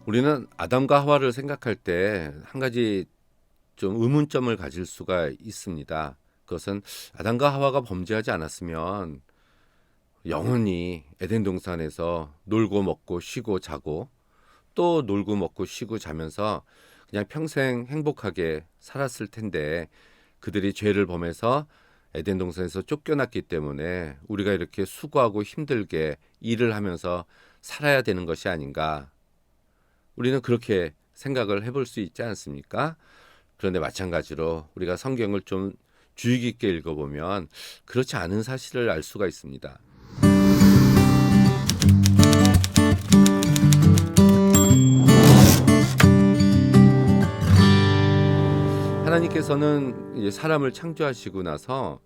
우리는 아담과 하와를 생각할 때 한 가지 좀 의문점을 가질 수가 있습니다. 그것은 아담과 하와가 범죄하지 않았으면 영원히 에덴 동산에서 놀고 먹고 쉬고 자고 또 놀고 먹고 쉬고 자면서 그냥 평생 행복하게 살았을 텐데, 그들이 죄를 범해서 에덴 동산에서 쫓겨났기 때문에 우리가 이렇게 수고하고 힘들게 일을 하면서 살아야 되는 것이 아닌가, 우리는 그렇게 생각을 해볼 수 있지 않습니까? 그런데 마찬가지로 우리가 성경을 좀 주의 깊게 읽어보면 그렇지 않은 사실을 알 수가 있습니다. 하나님께서는 이제 사람을 창조하시고 나서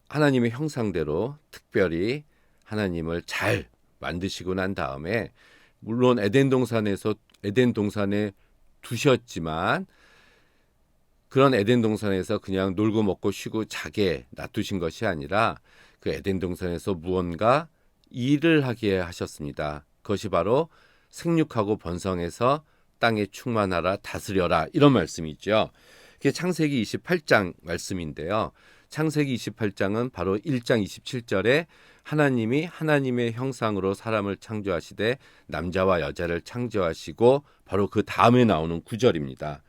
하나님의 형상대로 특별히 하나님을 잘 만드시고 난 다음에, 물론 에덴 동산에 두셨지만 그런 에덴 동산에서 그냥 놀고 먹고 쉬고 자게 놔두신 것이 아니라 그 에덴 동산에서 무언가 일을 하게 하셨습니다. 그것이 바로 생육하고 번성해서 땅에 충만하라 다스려라, 이런 말씀이 있죠. 그게 창세기 28장 말씀인데요. 창세기 28장은 바로 1장 27절에 하나님이 하나님의 형상으로 사람을 창조하시되 남자와 여자를 창조하시고, 바로 그 다음에 나오는 구절입니다.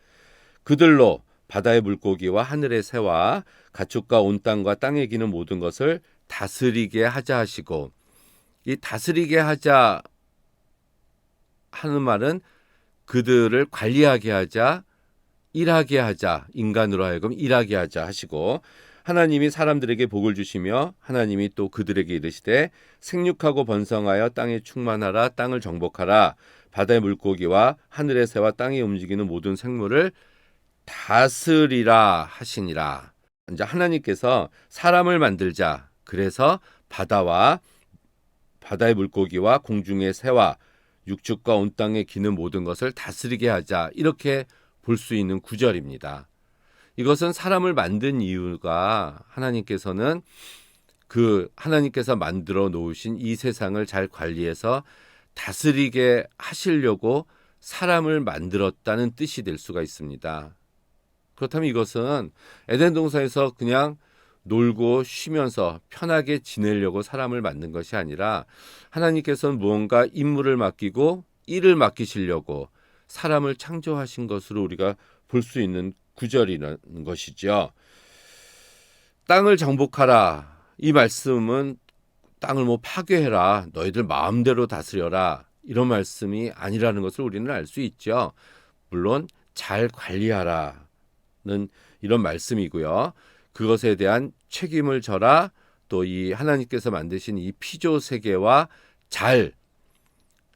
그들로 바다의 물고기와 하늘의 새와 가축과 온 땅과 땅에 기는 모든 것을 다스리게 하자 하시고, 이 다스리게 하자 하는 말은 그들을 관리하게 하자, 일하게 하자, 인간으로 하여금 일하게 하자 하시고, 하나님이 사람들에게 복을 주시며 하나님이 또 그들에게 이르시되 생육하고 번성하여 땅에 충만하라, 땅을 정복하라, 바다의 물고기와 하늘의 새와 땅에 움직이는 모든 생물을 다스리라 하시니라. 이제 하나님께서 사람을 만들자, 그래서 바다의 물고기와 공중의 새와 육축과 온 땅에 기는 모든 것을 다스리게 하자, 이렇게 볼 수 있는 구절입니다. 이것은 사람을 만든 이유가 하나님께서 만들어 놓으신 이 세상을 잘 관리해서 다스리게 하시려고 사람을 만들었다는 뜻이 될 수가 있습니다. 그렇다면 이것은 에덴 동산에서 그냥 놀고 쉬면서 편하게 지내려고 사람을 만든 것이 아니라, 하나님께서는 무언가 임무를 맡기고 일을 맡기시려고 사람을 창조하신 것으로 우리가 볼 수 있는 구절이라는 것이죠. 땅을 정복하라, 이 말씀은 땅을 파괴해라, 너희들 마음대로 다스려라, 이런 말씀이 아니라는 것을 우리는 알 수 있죠. 물론 잘 관리하라는 이런 말씀이고요. 그것에 대한 책임을 져라, 또 이 하나님께서 만드신 이 피조 세계와 잘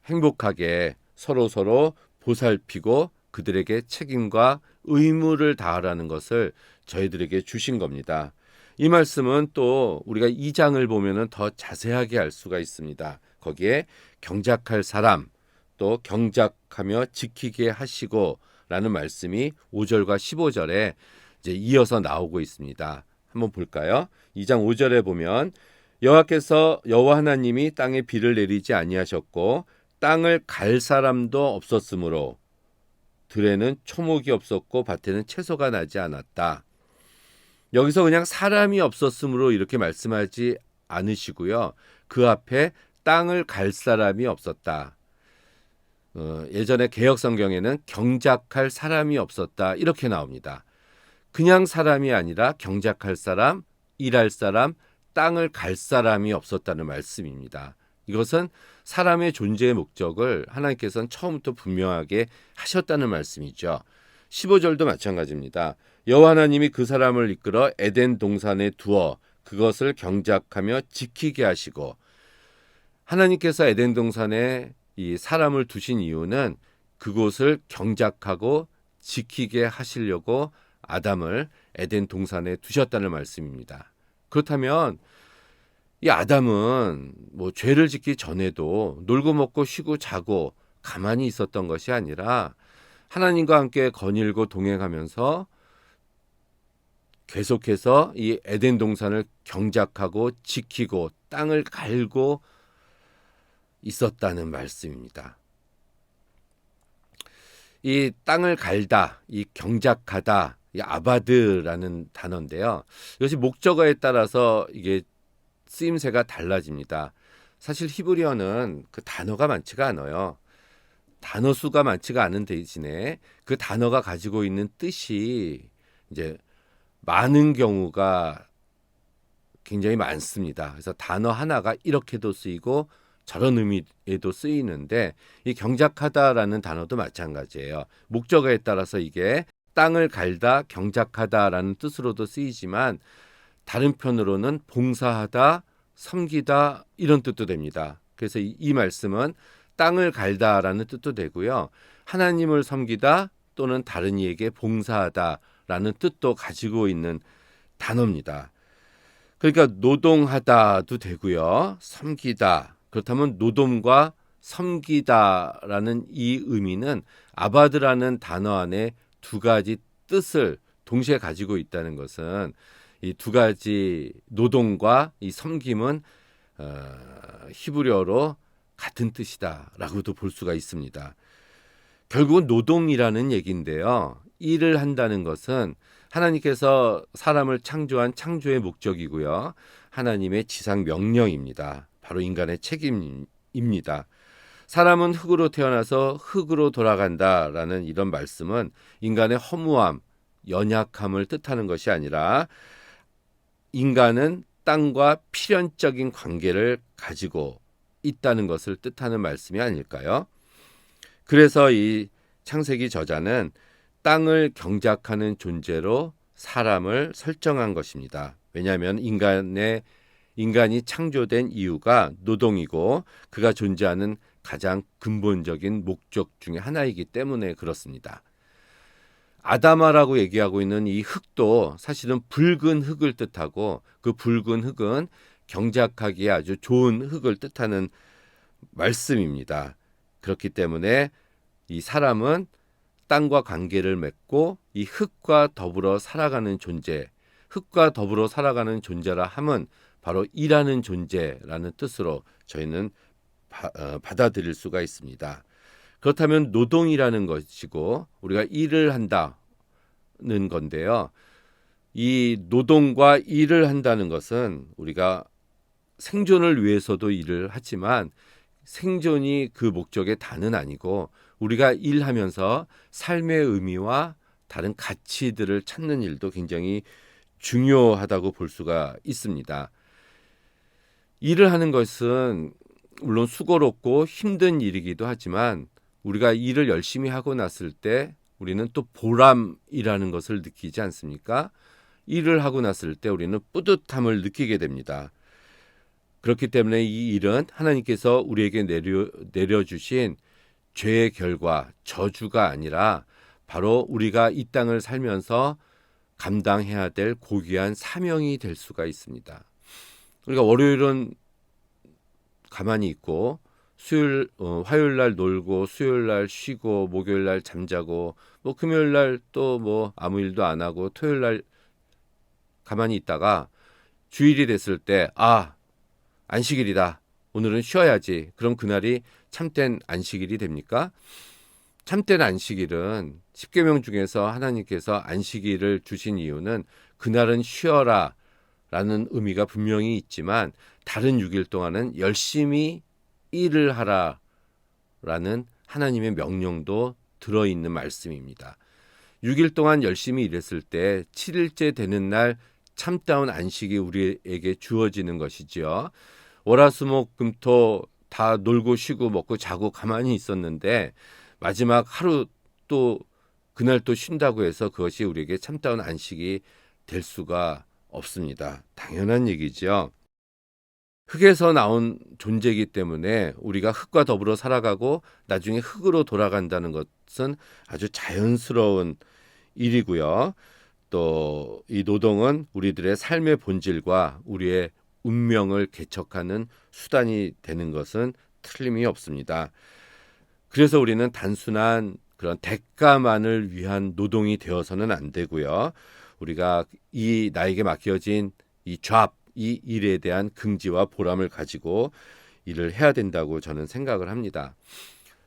행복하게 서로 보살피고 그들에게 책임과 의무를 다하라는 것을 저희들에게 주신 겁니다. 이 말씀은 또 우리가 2장을 보면은 더 자세하게 알 수가 있습니다. 거기에 경작할 사람, 또 경작하며 지키게 하시고 라는 말씀이 5절과 15절에 이제 이어서 나오고 있습니다. 한번 볼까요? 2장 5절에 보면 여호와 하나님이 땅에 비를 내리지 아니하셨고 땅을 갈 사람도 없었으므로 들에는 초목이 없었고 밭에는 채소가 나지 않았다. 여기서 그냥 사람이 없었으므로 이렇게 말씀하지 않으시고요. 그 앞에 땅을 갈 사람이 없었다. 예전에 개역성경에는 경작할 사람이 없었다, 이렇게 나옵니다. 그냥 사람이 아니라 경작할 사람, 일할 사람, 땅을 갈 사람이 없었다는 말씀입니다. 이것은 사람의 존재의 목적을 하나님께서는 처음부터 분명하게 하셨다는 말씀이죠. 15절도 마찬가지입니다. 여호와 하나님이 그 사람을 이끌어 에덴 동산에 두어 그것을 경작하며 지키게 하시고, 하나님께서 에덴 동산에 이 사람을 두신 이유는 그곳을 경작하고 지키게 하시려고 아담을 에덴 동산에 두셨다는 말씀입니다. 그렇다면 이 아담은 죄를 짓기 전에도 놀고 먹고 쉬고 자고 가만히 있었던 것이 아니라 하나님과 함께 거닐고 동행하면서 계속해서 이 에덴 동산을 경작하고 지키고 땅을 갈고 있었다는 말씀입니다. 이 땅을 갈다, 이 경작하다, 이 아바드라는 단어인데요. 이것이 목적어에 따라서 이게 쓰임새가 달라집니다. 사실 히브리어는 그 단어가 많지가 않아요. 단어 수가 많지가 않은 대신에 그 단어가 가지고 있는 뜻이 이제 많은 경우가 굉장히 많습니다. 그래서 단어 하나가 이렇게도 쓰이고 저런 의미에도 쓰이는데 이 경작하다라는 단어도 마찬가지예요. 목적어에 따라서 이게 땅을 갈다, 경작하다라는 뜻으로도 쓰이지만 다른 편으로는 봉사하다, 섬기다 이런 뜻도 됩니다. 그래서 이 말씀은 땅을 갈다라는 뜻도 되고요. 하나님을 섬기다 또는 다른 이에게 봉사하다라는 뜻도 가지고 있는 단어입니다. 그러니까 노동하다도 되고요. 섬기다. 그렇다면 노동과 섬기다라는 이 의미는 아바드라는 단어 안에 두 가지 뜻을 동시에 가지고 있다는 것은 이 두 가지 노동과 이 섬김은 히브리어로 같은 뜻이다라고도 볼 수가 있습니다. 결국은 노동이라는 얘기인데요. 일을 한다는 것은 하나님께서 사람을 창조한 창조의 목적이고요. 하나님의 지상 명령입니다. 바로 인간의 책임입니다. 사람은 흙으로 태어나서 흙으로 돌아간다라는 이런 말씀은 인간의 허무함, 연약함을 뜻하는 것이 아니라 인간은 땅과 필연적인 관계를 가지고 있다는 것을 뜻하는 말씀이 아닐까요? 그래서 이 창세기 저자는 땅을 경작하는 존재로 사람을 설정한 것입니다. 왜냐하면 인간이 창조된 이유가 노동이고 그가 존재하는 가장 근본적인 목적 중에 하나이기 때문에 그렇습니다. 아다마라고 얘기하고 있는 이 흙도 사실은 붉은 흙을 뜻하고 그 붉은 흙은 경작하기에 아주 좋은 흙을 뜻하는 말씀입니다. 그렇기 때문에 이 사람은 땅과 관계를 맺고 이 흙과 더불어 살아가는 존재, 흙과 더불어 살아가는 존재라 함은 바로 일하는 존재라는 뜻으로 저희는 받아들일 수가 있습니다. 그렇다면 노동이라는 것이고 우리가 일을 한다는 건데요. 이 노동과 일을 한다는 것은 우리가 생존을 위해서도 일을 하지만 생존이 그 목적의 다는 아니고 우리가 일하면서 삶의 의미와 다른 가치들을 찾는 일도 굉장히 중요하다고 볼 수가 있습니다. 일을 하는 것은 물론 수고롭고 힘든 일이기도 하지만 우리가 일을 열심히 하고 났을 때 우리는 또 보람이라는 것을 느끼지 않습니까? 일을 하고 났을 때 우리는 뿌듯함을 느끼게 됩니다. 그렇기 때문에 이 일은 하나님께서 우리에게 내려주신 죄의 결과, 저주가 아니라 바로 우리가 이 땅을 살면서 감당해야 될 고귀한 사명이 될 수가 있습니다. 우리가 월요일은 가만히 있고 화요일 날 놀고 수요일 날 쉬고 목요일 날 잠자고 뭐 금요일 날 또 뭐 아무 일도 안 하고 토요일 날 가만히 있다가 주일이 됐을 때 안식일이다. 오늘은 쉬어야지. 그럼 그날이 참된 안식일이 됩니까? 참된 안식일은 십계명 중에서 하나님께서 안식일을 주신 이유는 그날은 쉬어라 라는 의미가 분명히 있지만 다른 6일 동안은 열심히 일을 하라 라는 하나님의 명령도 들어있는 말씀입니다. 6일 동안 열심히 일했을 때 7일째 되는 날 참다운 안식이 우리에게 주어지는 것이지요. 월화수목금토 다 놀고 쉬고 먹고 자고 가만히 있었는데 마지막 하루 또 그날 또 쉰다고 해서 그것이 우리에게 참다운 안식이 될 수가 없습니다. 당연한 얘기죠. 흙에서 나온 존재이기 때문에 우리가 흙과 더불어 살아가고 나중에 흙으로 돌아간다는 것은 아주 자연스러운 일이고요. 또 이 노동은 우리들의 삶의 본질과 우리의 운명을 개척하는 수단이 되는 것은 틀림이 없습니다. 그래서 우리는 단순한 그런 대가만을 위한 노동이 되어서는 안 되고요. 우리가 이 나에게 맡겨진 이 이 일에 대한 긍지와 보람을 가지고 일을 해야 된다고 저는 생각을 합니다.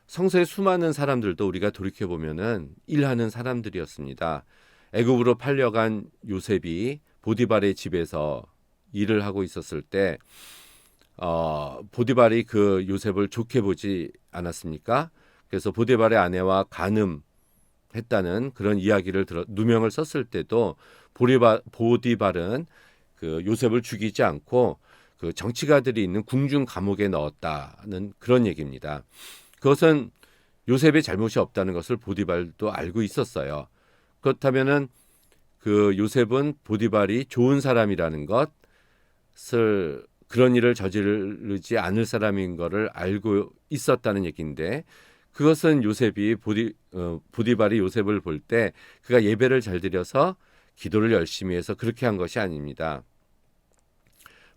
성서의 수많은 사람들도 우리가 돌이켜 보면은 일하는 사람들이었습니다. 애굽으로 팔려간 요셉이 보디발의 집에서 일을 하고 있었을 때 보디발이 그 요셉을 좋게 보지 않았습니까? 그래서 보디발의 아내와 간음했다는 그런 이야기를 누명을 썼을 때도 보디발은 그 요셉을 죽이지 않고 그 정치가들이 있는 궁중 감옥에 넣었다는 그런 얘기입니다. 그것은 요셉의 잘못이 없다는 것을 보디발도 알고 있었어요. 그렇다면은 그 요셉은 보디발이 좋은 사람이라는 것을 그런 일을 저지르지 않을 사람인 것을 알고 있었다는 얘기인데 그것은 요셉이 보디발이 요셉을 볼 때 그가 예배를 잘 드려서 기도를 열심히 해서 그렇게 한 것이 아닙니다.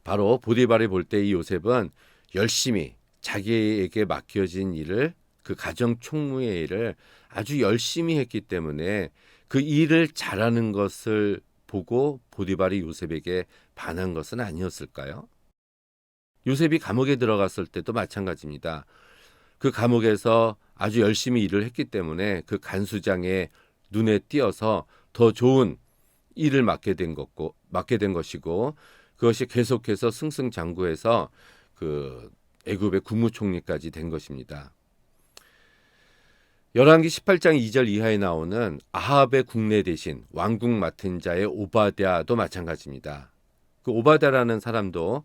바로 보디발이 볼 때 이 요셉은 열심히 자기에게 맡겨진 일을 그 가정 총무의 일을 아주 열심히 했기 때문에 그 일을 잘하는 것을 보고 보디발이 요셉에게 반한 것은 아니었을까요? 요셉이 감옥에 들어갔을 때도 마찬가지입니다. 그 감옥에서 아주 열심히 일을 했기 때문에 그 간수장의 눈에 띄어서 더 좋은 일을 맡게 된 것이고 그것이 계속해서 승승장구해서 그 애굽의 국무총리까지 된 것입니다. 열왕기 18장 2절 이하에 나오는 아합의 국내 대신 왕궁 맡은 자의 오바댜도 마찬가지입니다. 그 오바댜라는 사람도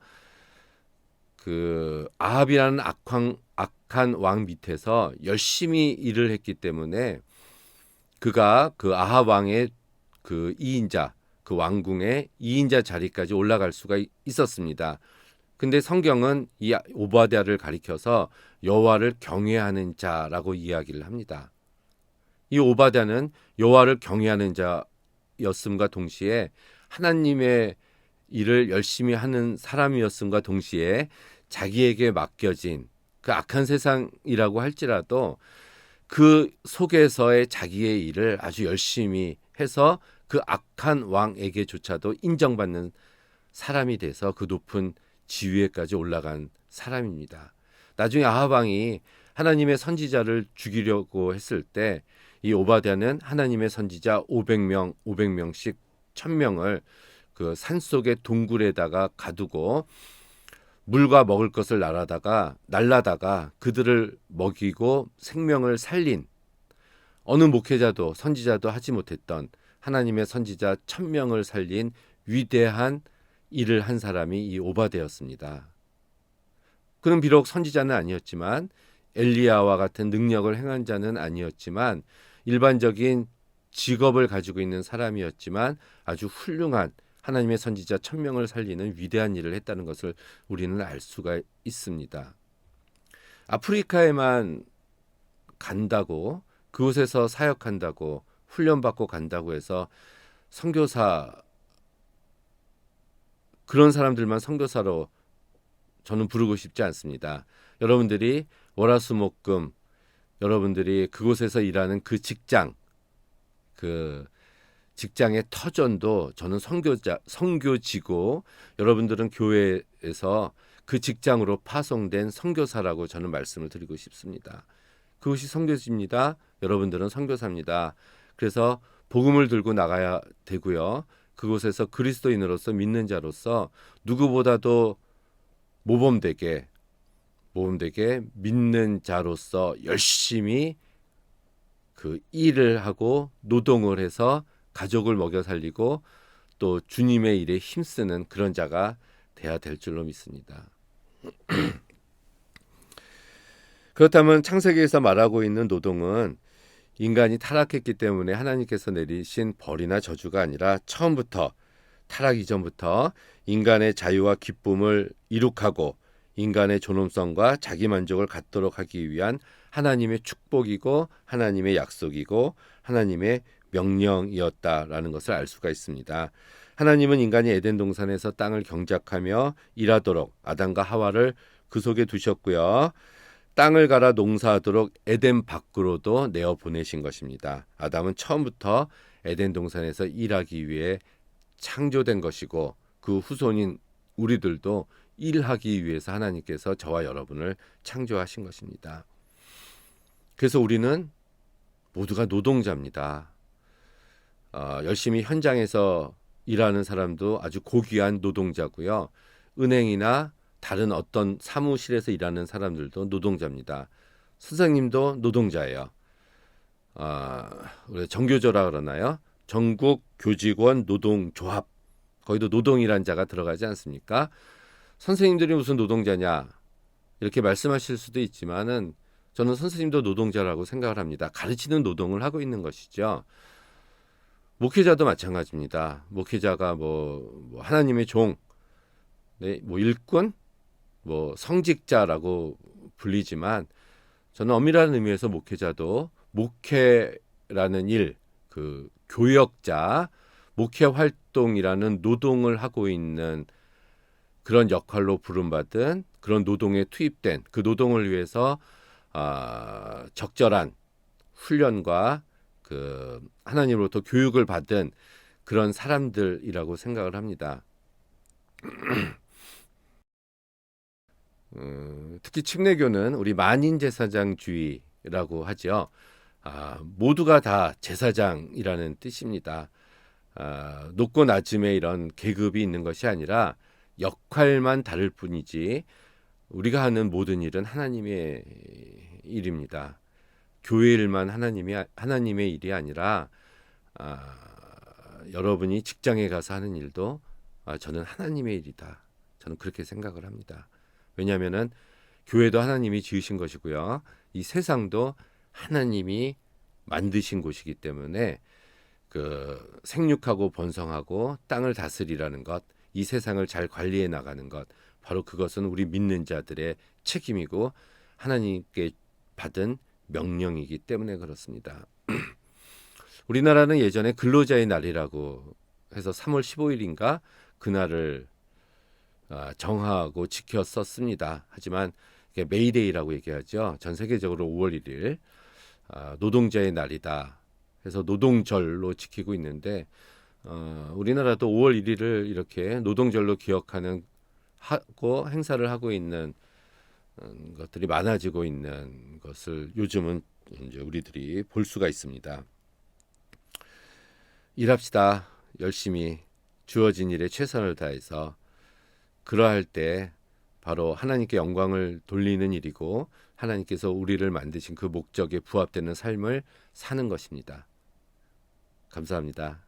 그 아합이라는 악한 왕 밑에서 열심히 일을 했기 때문에 그가 그 아합 왕의 그 2인자, 그 왕궁의 2인자 자리까지 올라갈 수가 있었습니다. 근데 성경은 이 오바댜를 가리켜서 여호와를 경외하는 자라고 이야기를 합니다. 이 오바댜는 여호와를 경외하는 자였음과 동시에 하나님의 일을 열심히 하는 사람이었음과 동시에 자기에게 맡겨진 그 악한 세상이라고 할지라도 그 속에서의 자기의 일을 아주 열심히 해서 그 악한 왕에게조차도 인정받는 사람이 돼서 그 높은 지위에까지 올라간 사람입니다. 나중에 아합 왕이 하나님의 선지자를 죽이려고 했을 때 이 오바댜는 하나님의 선지자 500명씩 1000명을 그 산속의 동굴에다가 가두고 물과 먹을 것을 날라다가 그들을 먹이고 생명을 살린 어느 목회자도 선지자도 하지 못했던 하나님의 선지자 1000명을 살린 위대한 일을 한 사람이 이 오바댜였습니다. 그는 비록 선지자는 아니었지만 엘리야와 같은 능력을 행한 자는 아니었지만 일반적인 직업을 가지고 있는 사람이었지만 아주 훌륭한 하나님의 선지자 1000명을 살리는 위대한 일을 했다는 것을 우리는 알 수가 있습니다. 아프리카에만 간다고 그곳에서 사역한다고 훈련받고 간다고 해서 선교사 그런 사람들만 선교사로 저는 부르고 싶지 않습니다. 여러분들이 월화수목금 여러분들이 그곳에서 일하는 그 직장의 터전도 저는 선교지고 여러분들은 교회에서 그 직장으로 파송된 선교사라고 저는 말씀을 드리고 싶습니다. 그것이 선교지입니다. 여러분들은 선교사입니다. 그래서 복음을 들고 나가야 되고요. 그곳에서 그리스도인으로서 믿는 자로서 누구보다도 모범되게 믿는 자로서 열심히 그 일을 하고 노동을 해서 가족을 먹여 살리고 또 주님의 일에 힘쓰는 그런 자가 돼야 될 줄로 믿습니다. 그렇다면 창세기에서 말하고 있는 노동은 인간이 타락했기 때문에 하나님께서 내리신 벌이나 저주가 아니라 처음부터 타락 이전부터 인간의 자유와 기쁨을 이룩하고 인간의 존엄성과 자기 만족을 갖도록 하기 위한 하나님의 축복이고 하나님의 약속이고 하나님의 명령이었다라는 것을 알 수가 있습니다. 하나님은 인간이 에덴 동산에서 땅을 경작하며 일하도록 아담과 하와를 그 속에 두셨고요. 땅을 갈아 농사하도록 에덴 밖으로도 내어 보내신 것입니다. 아담은 처음부터 에덴 동산에서 일하기 위해 창조된 것이고 그 후손인 우리들도 일하기 위해서 하나님께서 저와 여러분을 창조하신 것입니다. 그래서 우리는 모두가 노동자입니다. 열심히 현장에서 일하는 사람도 아주 고귀한 노동자고요. 은행이나 다른 어떤 사무실에서 일하는 사람들도 노동자입니다. 선생님도 노동자예요. 우리 정교조라 그러나요? 전국 교직원 노동조합. 거기도 노동이란 자가 들어가지 않습니까? 선생님들이 무슨 노동자냐? 이렇게 말씀하실 수도 있지만은 저는 선생님도 노동자라고 생각을 합니다. 가르치는 노동을 하고 있는 것이죠. 목회자도 마찬가지입니다. 목회자가 뭐 하나님의 종, 네, 뭐 일꾼, 뭐 성직자라고 불리지만 저는 엄밀한 의미에서 목회자도 목회라는 일, 그 교역자, 목회 활동이라는 노동을 하고 있는 그런 역할로 부름받은 그런 노동에 투입된 그 노동을 위해서 적절한 훈련과 그 하나님으로부터 교육을 받은 그런 사람들이라고 생각을 합니다. 특히 침례교는 우리 만인제사장주의라고 하죠. 모두가 다 제사장이라는 뜻입니다. 높고 낮음의 이런 계급이 있는 것이 아니라 역할만 다를 뿐이지 우리가 하는 모든 일은 하나님의 일입니다. 교회 일만 하나님의 일이 아니라 여러분이 직장에 가서 하는 일도 저는 하나님의 일이다. 저는 그렇게 생각을 합니다. 왜냐하면은 교회도 하나님이 지으신 것이고요. 이 세상도 하나님이 만드신 곳이기 때문에 그 생육하고 번성하고 땅을 다스리라는 것, 이 세상을 잘 관리해 나가는 것, 바로 그것은 우리 믿는 자들의 책임이고 하나님께 받은 명령이기 때문에 그렇습니다. 우리나라는 예전에 근로자의 날이라고 해서 3월 15일인가 그날을 정하고 지켰었습니다. 하지만 메이데이라고 얘기하죠. 전 세계적으로 5월 1일 노동자의 날이다 해서 노동절로 지키고 있는데 우리나라도 5월 1일을 이렇게 노동절로 기억하는 하고 행사를 하고 있는 것들이 많아지고 있는 것을 요즘은 이제 우리들이 볼 수가 있습니다. 일합시다. 열심히 주어진 일에 최선을 다해서 그러할 때 바로 하나님께 영광을 돌리는 일이고 하나님께서 우리를 만드신 그 목적에 부합되는 삶을 사는 것입니다. 감사합니다.